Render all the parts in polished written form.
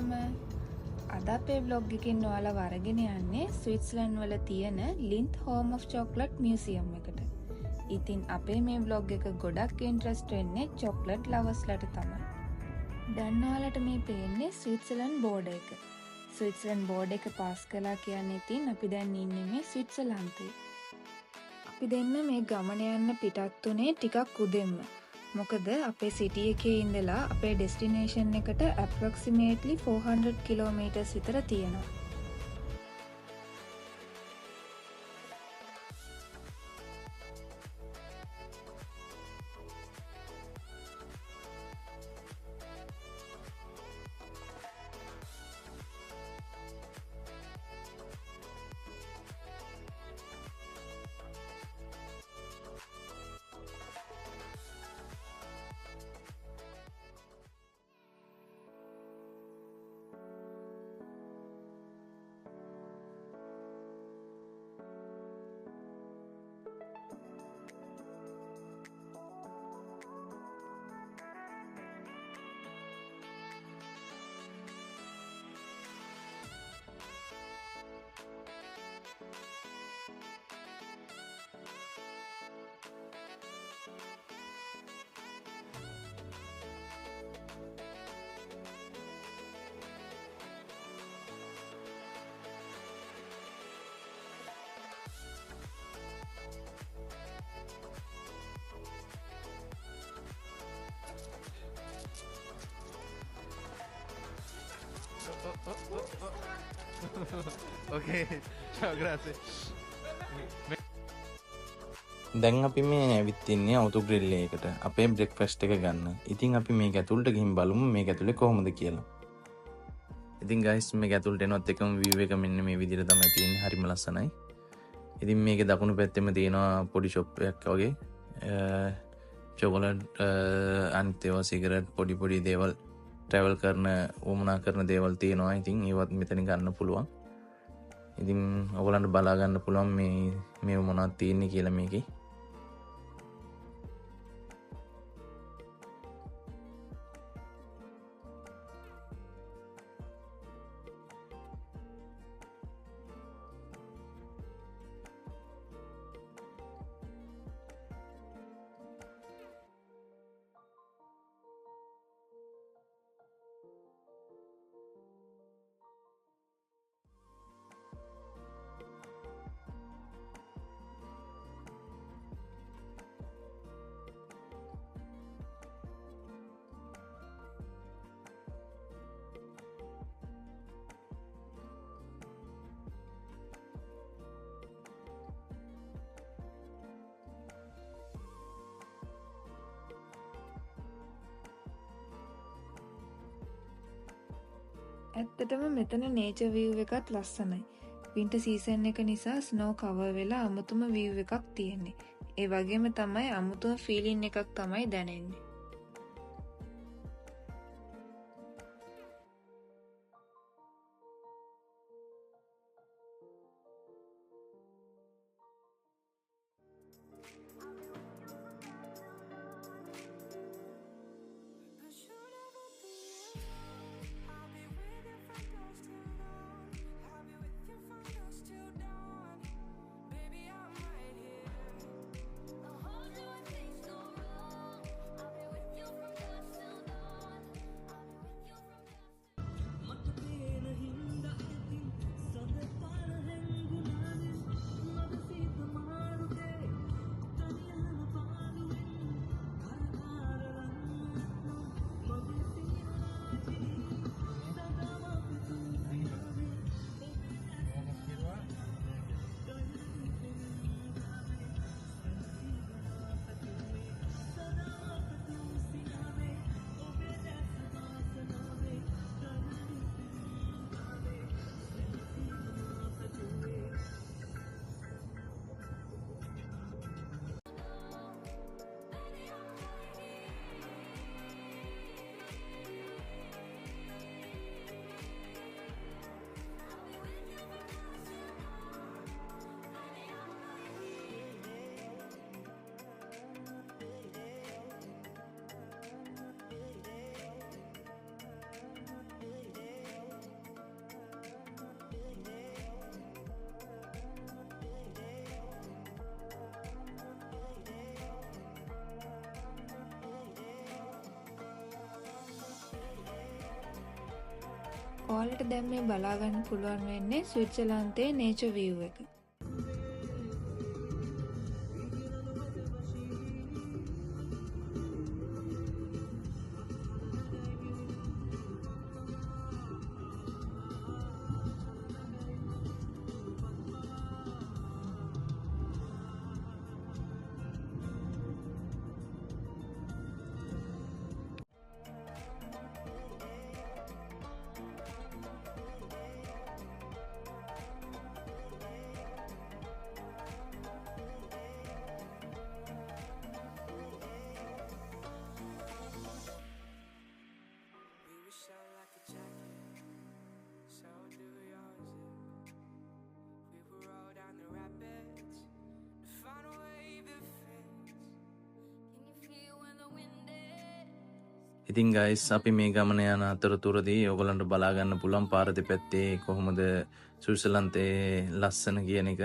හැමෝටම අද අපේ vlog එකකින් ඔයාලා වරගෙන යන්නේ ස්විට්සර්ලන්ඩ් වල තියෙන ලින්ත් හෝම් ඔෆ් චොක්ලට් මියුසියම් එකට. ඉතින් අපේ මේ vlog එක ගොඩක් ඉන්ට්‍රස්ට් වෙන්නේ චොක්ලට් ලවර්ස්ලට තමයි. දැන් ඔයාලට මේ පේන්නේ ස්විට්සර්ලන්ඩ් බෝඩර් එක. ස්විට්සර්ලන්ඩ් බෝඩර් එක පාස් කළා කියන්නේ ඉතින් අපි දැන් ඉන්නේ මේ ස්විට්සර්ලන්තේ. අපි දෙන්න මේ ගමන යන්න පිටත් උනේ ටිකක් උදෙන්ම. මොකද අපේ සිටි එකේ ඉඳලා අපේ ඩෙස්ටිනේෂන් එකට approximately 400 කිලෝමීටර්ස් විතර තියෙනවා. Okay, ciao, grazie. දැන් අපි මේ ඇවිත් ඉන්නේ අවුතු ග්‍රිල් එකකට අපේ බ්‍රෙක්ෆාස්ට් එක ගන්න. ඉතින් අපි මේක ඇතුළට ගිහින් බලමු මේක ඇතුලේ කොහොමද කියලා. ඉතින් guys මේක ඇතුළට එනවත් එකම view එක මෙන්න මේ විදිහට තමයි තියෙන්නේ. හරිම ලස්සනයි. ඉතින් මේකේ දකුණු පැත්තෙම තියෙනවා පොඩි shop එකක් වගේ. චොකලට් අනිත් ඒවා සිගරට් පොඩි දේවල් travel කරන වමනා කරන දේවල් තියෙනවා. ඉතින් ඒවත් මෙතනින් ගන්න පුළුවන්. ඉතින් ඔයගලන්ට බලා ගන්න පුළුවන් මේ මොනවද තියෙන්නේ කියලා මේකේ. ඇත්තටම මෙතන nature view එකත් ලස්සනයි. winter season එක නිසා snow cover වෙලා අමුතුම view එකක් තියෙන්නේ. ඒ වගේම තමයි අමුතුම feeling එකක් තමයි දැනෙන්නේ. ඔයාලට දැන් මේ බලා ගන්න පුළුවන් වෙන්නේ ස්විට්සර්ලන්තයේ නේචර් view එක. We were shot like a jacket, so do yours. We will roll down the rapids to find a wave that fits. Can you feel when the wind is? ඉතින් ගයිස් අපි මේ ගමන යන අතරතුරදී ඔයගලන්ට බලා ගන්න පුළුවන් පාර දෙපැත්තේ කොහොමද ස්විට්සර්ලන්තයේ ලස්සන කියන එක.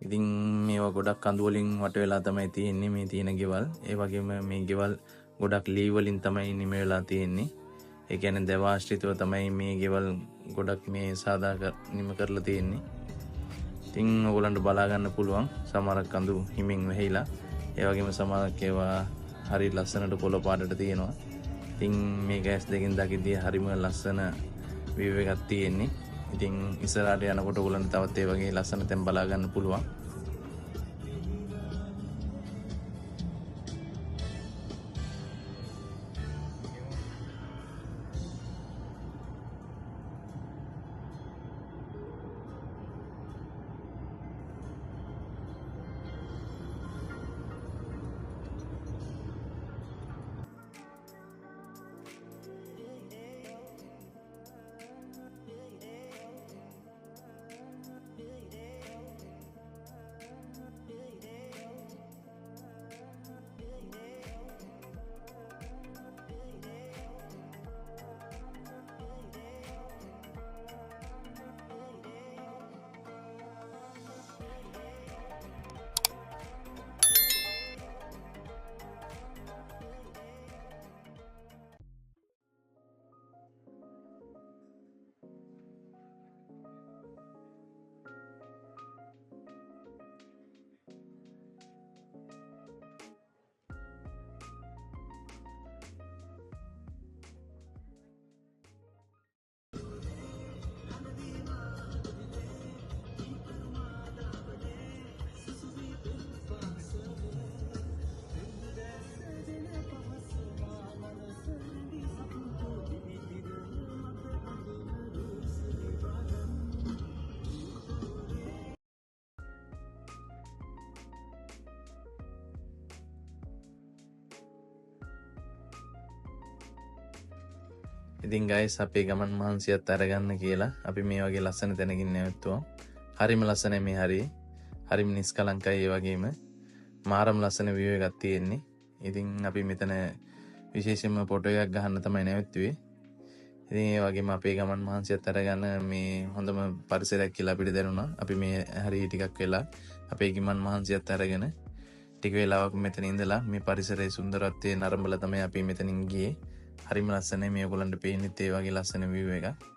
ඉතින් මේවා ගොඩක් කඳු වලින් වට වෙලා තමයි තියෙන්නේ මේ තියෙන ගෙවල්. ඒ වගේම මේ ගෙවල් ගොඩක් ලී වලින් තමයි නිම වෙලා තියෙන්නේ. ඒ කියන්නේ දේවාශ්‍රිතව තමයි මේ ගෙවල් ගොඩක් මේ නිම කරලා තියෙන්නේ. ඉතින් ඔයගලන්ට බලා ගන්න පුළුවන් සමහරක් කඳු හිමින් වැහිලා. ඒ වගේම සමහරක් ඒවා හරි ලස්සනට කොළ පාටට තියෙනවා. ඉතින් මේ ගෑස් දෙකින් දකිද්දී හරිම ලස්සන view එකක් තියෙන්නේ. ඉතින් ඉස්සරහට යනකොට ඔයගලන්ට තවත් ඒ වගේ ලස්සන තැන් බලා ගන්න පුළුවන්. ඉතින් ගයිස් අපේ ගමන් මහන්සියත් අරගන්න කියලා අපි මේ වගේ ලස්සන තැනකින් නැවතුවා. හරිම ලස්සනයි මේ හරිය. හරිම නිස්කලංකයි ඒ වගේම මාරම ලස්සන view එකක් තියෙන්නේ. ඉතින් අපි මෙතන විශේෂයෙන්ම ෆොටෝ එකක් ගහන්න තමයි නැවතුනේ. ඉතින් ඒ වගේම අපේ ගමන් මහන්සියත් අරගන්න මේ හොඳම පරිසරයක් කියලා අපිට දැනුණා. අපි මේ හරිය ටිකක් වෙලා අපේ ගමන් මහන්සියත් අරගෙන ටික වෙලාවක් මෙතන ඉඳලා මේ පරිසරයේ සුන්දරත්වය නරඹලා තමයි අපි මෙතනින් ගියේ. හරිම ලස්සනයි මේ ඔයගලන්ට පේන්නෙත් ඒ වගේ ලස්සන view එකක්.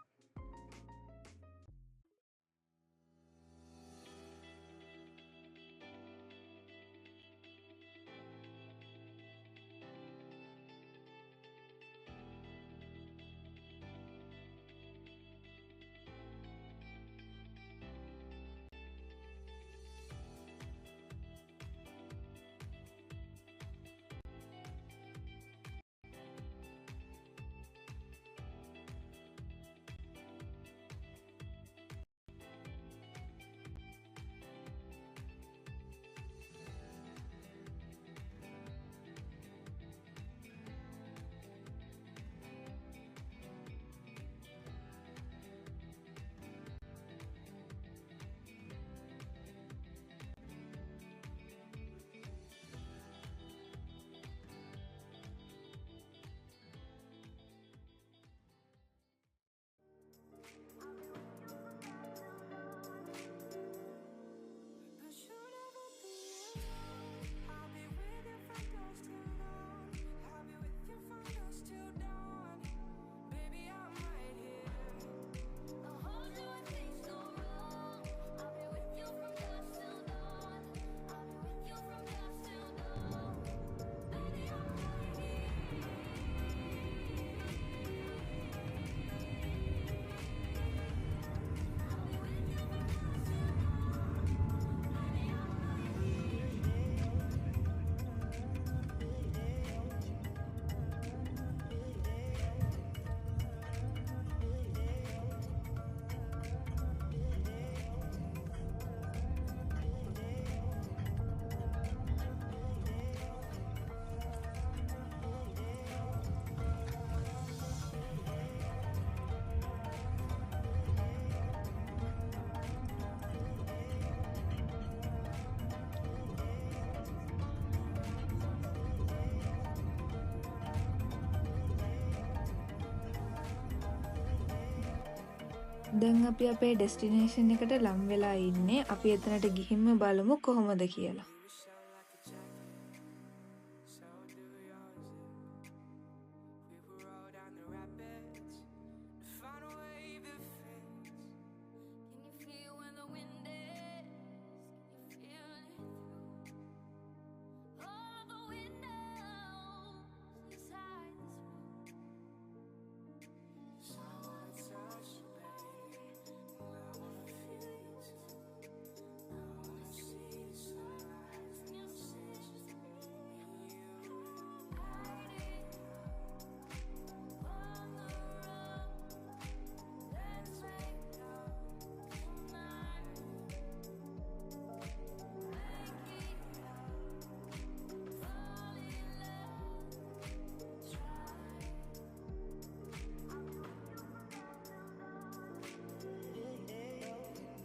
දැන් අපි අපේ ඩෙස්ටිනේෂන් එකට ලම් වෙලා ඉන්නේ. අපි එතනට ගිහින්ම බලමු කොහොමද කියලා.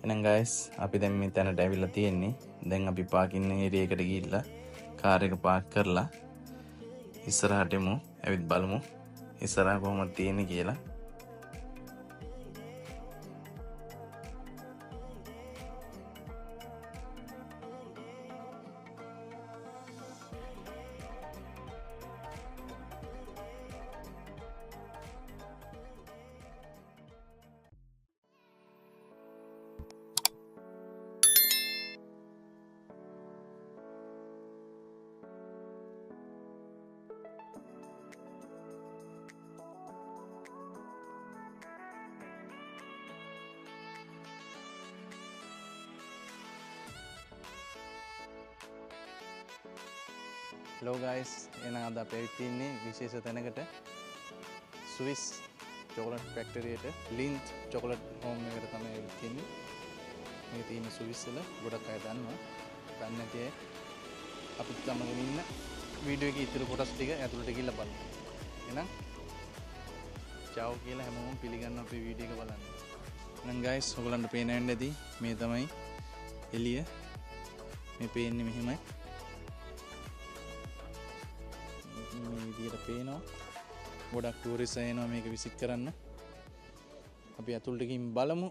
එහෙනම් guys අපි දැන් මේ තැනට ඇවිල්ලා තියෙන්නේ. දැන් අපි පාකින් ඒරියා එකට ගිහිල්ලා කාර් එක පාක් කරලා ඉස්සරහට එමු. ඇවිත් බලමු ඉස්සරහ කොහොමද තියෙන්නේ කියලා. Hello guys, එහෙනම් අද අපි ඇවිත් ඉන්නේ විශේෂ තැනකට. ස්විස් චොකලට් ෆැක්ටරියට ලින්ත් චොකලට් හෝම් එකට තමයි ඇවිත් ඉන්නේ. මේ තියෙන ස්විස් වල ගොඩක් අය දන්නවා. දන්නේ නැති අය අපිත් සමගම ඉන්න වීඩියෝ එකේ ඉතුරු කොටස් ටික ඇතුළට ගිහිල්ලා බලමු. එහෙනම් චාව් කියලා හැමෝම පිළිගන්න අපේ වීඩියෝ එක බලන්න. එහෙනම් guys ඔයගලන්ට පේන වෙන්න ඇති මේ තමයි එළිය. මේ පේන්නේ මෙහෙමයි. මේ විදියට පේනවා. ගොඩක් ටූරිස්ට් එනවා මේක විසිට් කරන්න. අපි ඇතුළට ගිහින් බලමු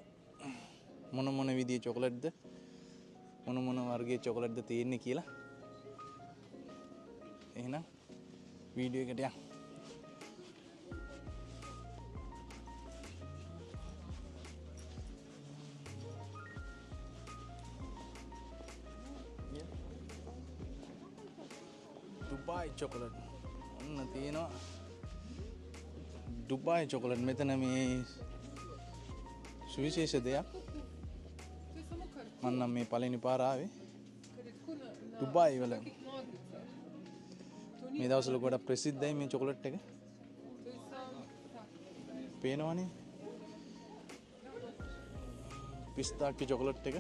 මොන මොන විදියේ චොකලට්ද මොන වර්ගයේ චොකලට්ද තියෙන්නේ කියලා. එහෙනම් වීඩියෝ එකට යන්න. දුබායි චොකලට් ඔන්න තියෙනවා. දුබායි චොකලට් මෙතන මේ සුවිශේෂ දෙයක්. මම නම් මේ පළවෙනි පාර ආවේ දුබායි වල. මේ දවස්වල ගොඩක් ප්‍රසිද්ධයි මේ චොකලට් එක. පේනවනේ පිස්තාකියෝ චොකලට් එක.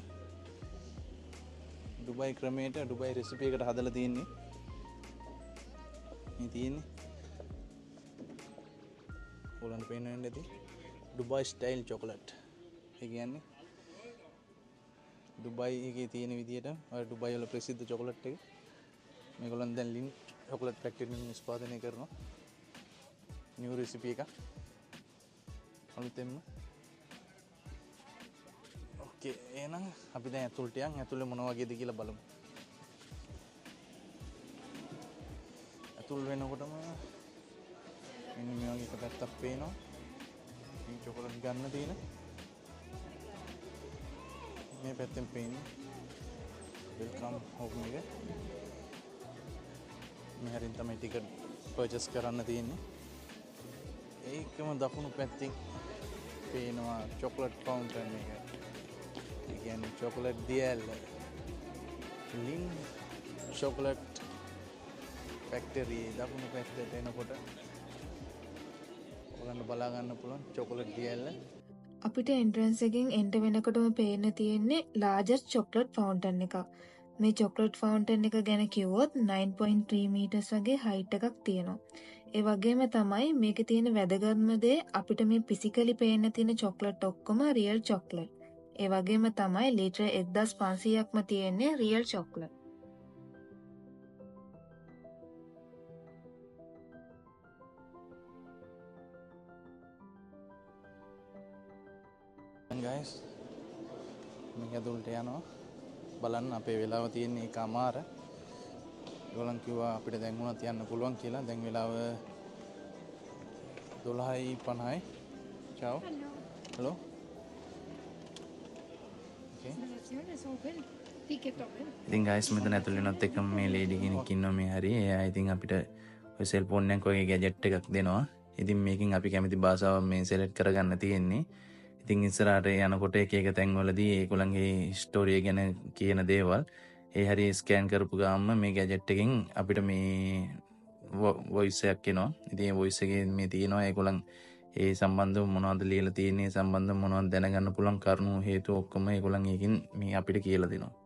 දුබායි ක්‍රමයට දුබායි රෙසිපි එකට හදලා තියෙන්නේ. මේ තියෙන්නේ ඕලන් පේන්න වෙන්න ඇති ඩුබායි ස්ටයිල් චොකලට්. ඒ කියන්නේ ඩුබායි එකේ තියෙන විදියට ඔය ඩුබායි වල ප්‍රසිද්ධ චොකලට් එක. මේගොල්ලන් දැන් ලින් චොකලට් ෆැක්ටරියෙන් නිෂ්පාදනය කරනවා. නියු රෙසිපි එක අලුතෙන්ම. ඕකේ එහෙනම් අපි දැන් ඇතුළට යන්. ඇතුළේ මොන වගේද කියලා බලමු. ඇතුල් වෙනකොටම මෙන්න මේ වගේ එක පැත්තක් පේනවා. මේ චොකලට් ගන්න තියෙන. මේ පැත්තෙන් පේන්නේ වෙල්කම් හෝම් එක. මෙහෙරින් තමයි ටිකට් පර්චේස් කරන්න තියෙන්නේ. ඒකම දකුණු පැත්තෙන් පේනවා චොකලට් ෆවුන්ටන් එක. ඒ කියන්නේ චොකලට් දියැල. ලින් චොකලට් ෆැක්ටරි දකුණු පැත්තට එනකොට ඔයගොල්ලන්ට බලා ගන්න පුළුවන් චොකලට් දියැල. අපිට එන්ට්‍රන්ස් එකෙන් එන්ටර් වෙනකොටම පේන්න තියෙන්නේ ලාර්ජර් චොක්ලට් ෆවුන්ටන් එකක්. මේ චොක්ලට් ෆවුන්ටන් එක ගැන කිව්වොත් 9.3 මීටර්ස් වගේ හයිට් එකක් තියෙනවා. ඒ වගේම තමයි මේකේ තියෙන වැදගත්ම දේ අපිට මේ ෆිසිකලි පේන්න තියෙන චොක්ලට් ඔක්කොම රියල් චොක්ලට්. ඒ වගේම තමයි ලීටර් 1500ක්ම තියෙන්නේ රියල් චොක්ලට්. දැන් guys මේක ඇතුළට යනවා. බලන්න අපේ වෙලාව තියෙන්නේ එකමාර. ඒගොල්ලන් කිව්වා අපිට දැන් වුණත් යන්න පුළුවන් කියලා. දැන් වෙලාව 12:50යි. Ciao. Hello. Okay. ඉතින් guys මෙතන ඇතුළේ වෙනත් එකම මේ ලේඩි කෙනෙක් ඉන්නවා මේ හරිය. එයා ඉතින් අපිට ඔය සෙල්ෆෝන් එකක් වගේ ගැජට් එකක් දෙනවා. ඉතින් මේකෙන් අපි කැමති භාෂාව මේ සෙලෙක්ට් කරගන්න තියෙන්නේ. ඉතින් ඉස්සරහට යනකොට එක එක තැන්වලදී ඒගොල්ලන්ගේ ස්ටෝරිය ගැන කියන දේවල් ඒ හරිය ස්කෑන් කරපු ගාම මේ ගැජට් එකෙන් අපිට මේ වොයිස් එකක් එනවා. ඉතින් ඒ වොයිස් එකේ මේ තියෙනවා ඒගොල්ලන් ඒ සම්බන්ධව මොනවද ලියලා තියෙන්නේ, සම්බන්ධව මොනවද දැනගන්න පුළුවන් කරුණු හේතු ඔක්කොම ඒගොල්ලන් ඒකෙන් මේ අපිට කියලා දෙනවා.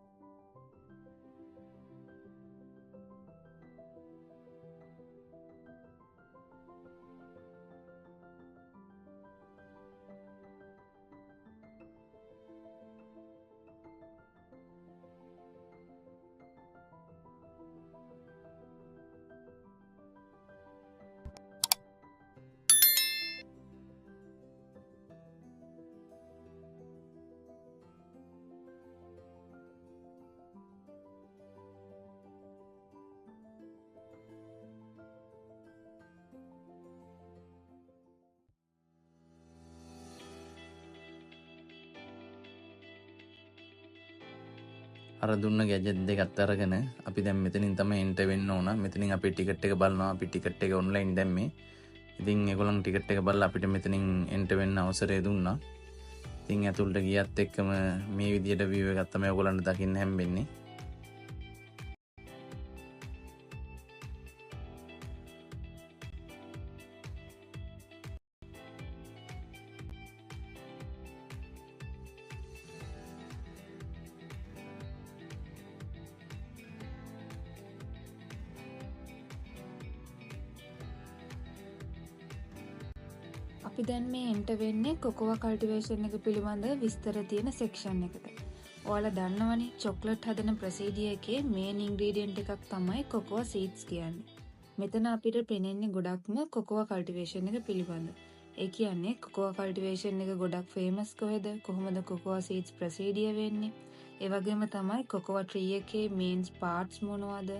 අර දුන්න ගැජට් දෙකත් අරගෙන අපි දැන් මෙතනින් තමයි එන්ටර් වෙන්න ඕන. මෙතනින් අපේ ටිකට් එක බලනවා. අපි ටිකට් එක ඔන්ලයින් දැම්මේ. ඉතින් ඒගොල්ලන් ටිකට් එක බලලා අපිට මෙතනින් එන්ටර් වෙන්න අවසරය දුන්නා. ඉතින් ඇතුළට ගියත් එක්කම මේ විදියට view එකක් තමයි ඔයගොල්ලන්ට දකින්න හැම්බෙන්නේ. අපි දැන් මේ එන්ටර් වෙන්නේ කොකෝවා කල්ටිවේෂන් එක පිළිබඳ විස්තර තියෙන සෙක්ෂන් එකට. ඔයාලා දන්නවනේ චොක්ලට් හදන ප්‍රොසීඩියර් එකේ මේන් ඉන්ග්‍රීඩියන්ට් එකක් තමයි කොකෝවා සීඩ්ස් කියන්නේ. මෙතන අපිට පෙනෙන්නේ ගොඩක්ම කොකෝවා කල්ටිවේෂන් එක පිළිබඳ. ඒ කියන්නේ කොකෝවා කල්ටිවේෂන් එක ගොඩක් ෆේමස් කොහෙද? කොහොමද කොකෝවා සීඩ්ස් ප්‍රොසීඩියර් වෙන්නේ? ඒ වගේම තමයි කොකෝවා ට්‍රී එකේ මේන්ස් පාර්ට්ස් මොනවද?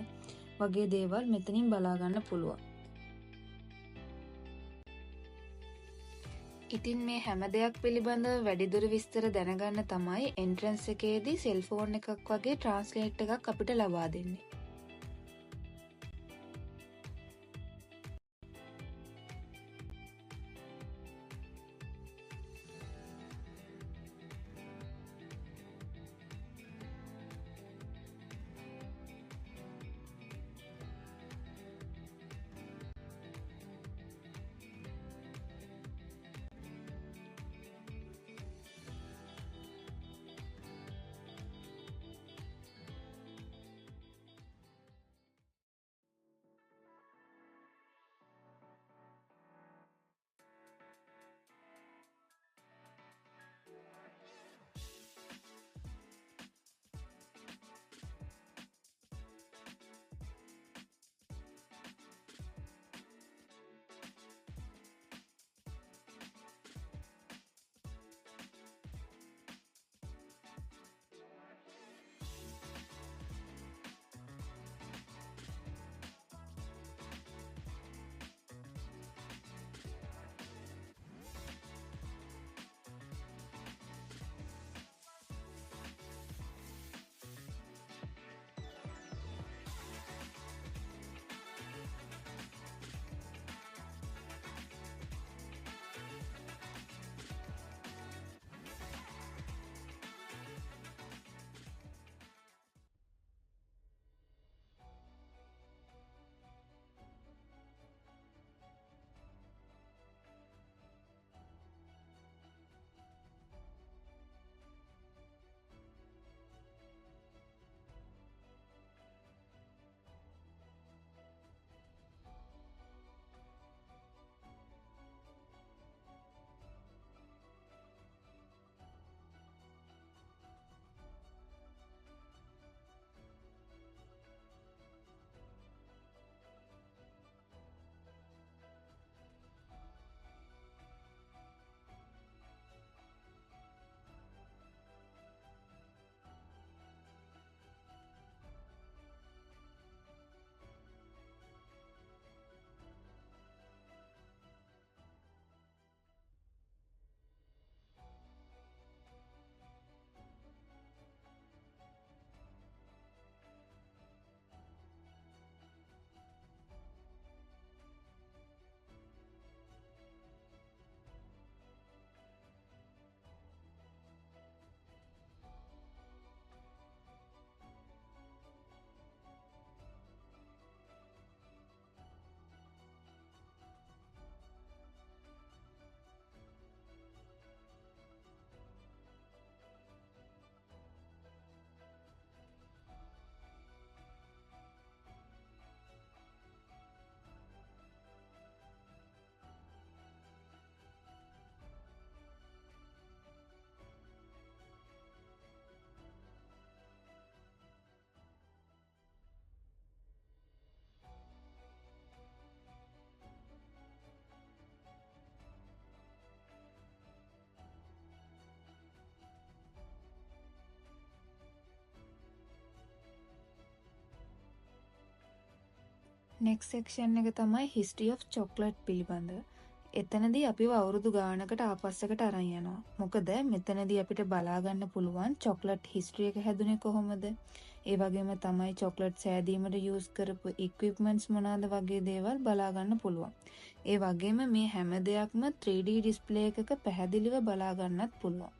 වගේ දේවල් මෙතනින් බලා ගන්න පුළුවන්. ඉතින් මේ හැම දෙයක් පිළිබඳව වැඩිදුර විස්තර දැනගන්න තමයි එන්ට්‍රන්ස් එකේදී සෙල්ෆෝන් එකක් වගේ ට්‍රාන්ස්ලේට් එකක් අපිට ලබා දෙන්නේ. නෙක්ස්ට් සෙක්ෂන් එක තමයි history of chocolate පිළිබඳව. එතනදී අපිව අවුරුදු ගානකට ආපස්සකට අරන් යනවා. මොකද මෙතනදී අපිට බලා ගන්න පුළුවන් chocolate history එක හැදුනේ කොහොමද? ඒ වගේම තමයි chocolate සෑදීමට use කරපු equipments මොනවාද වගේ දේවල් බලා ගන්න පුළුවන්. ඒ වගේම මේ හැම දෙයක්ම 3D display එකක පැහැදිලිව බලා ගන්නත් පුළුවන්.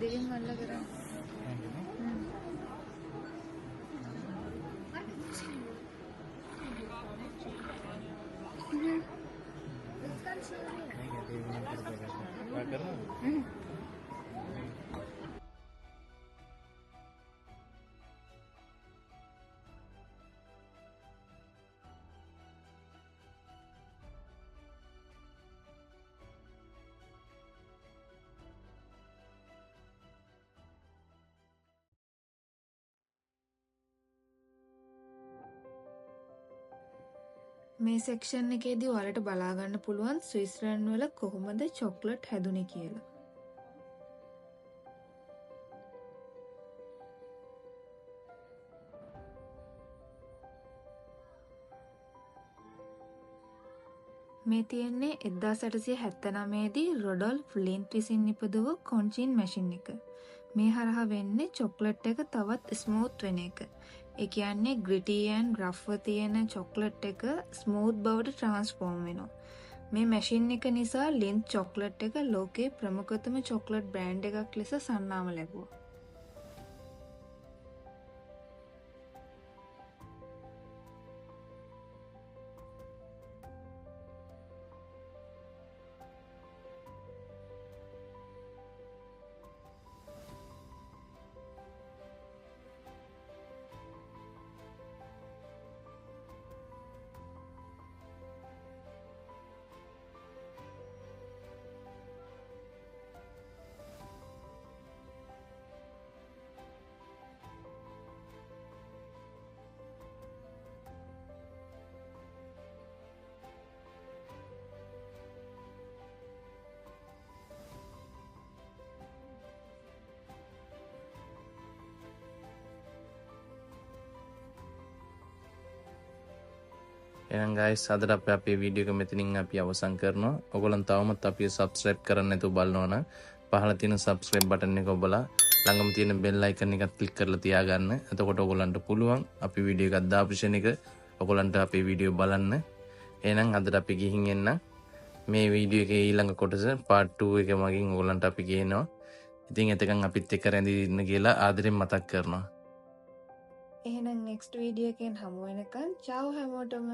දෙකෙන් අල්ල කරා. මේ සෙක්ෂන් එකේදී ඔයාලට බලා ගන්න පුළුවන් ස්විස්ලන්ඩ් වල කොහොමද චොක්ලට් හැදුනේ කියලා. මේ තියෙන්නේ 1879 දී රොඩොල්ෆ් ලින්ට් විසින් නිපදවූ කොන්චින් මැෂින් එක. මේ හරහා වෙන්නේ චොක්ලට් එක තවත් ස්මූත් වෙන එක. ඒ කියන්නේ ග්‍රිටි ඇන්ඩ් රෆ්ව තියෙන චොක්ලට් එක ස්මූත් බවට ට්‍රාන්ස්ෆෝම් වෙනවා. මේ මැෂින් එක නිසා ලින්ට් චොක්ලට් එක ලෝකේ ප්‍රමුඛතම චොක්ලට් බ්‍රෑන්ඩ් එකක් ලෙස සන්නාම ලැබුවා. එහෙනම් guys අදට අපේ වීඩියෝ එක මෙතනින් අපි අවසන් කරනවා. ඔයගොල්ලන් තවමත් අපිව subscribe කරන්න නැතුව බලනවා නම් පහළ තියෙන subscribe button එක ඔබලා ළඟම තියෙන bell icon එකත් click කරලා තියාගන්න. එතකොට ඔයගොල්ලන්ට පුළුවන් අපි වීඩියෝ එකක් දාපු ෂණ එක ඔයගොල්ලන්ට අපේ වීඩියෝ බලන්න. එහෙනම් අදට අපි ගිහින් එන්න. මේ වීඩියෝ එකේ ඊළඟ කොටස part 2 එක මගින් ඔයගොල්ලන්ට අපි කියනවා. ඉතින් එතකන් අපිත් එක්ක රැඳී ඉන්න කියලා ආදරෙන් මතක් කරනවා. එහෙනම් next වීඩියෝ එකෙන් හමු වෙනකන් ciao හැමෝටම.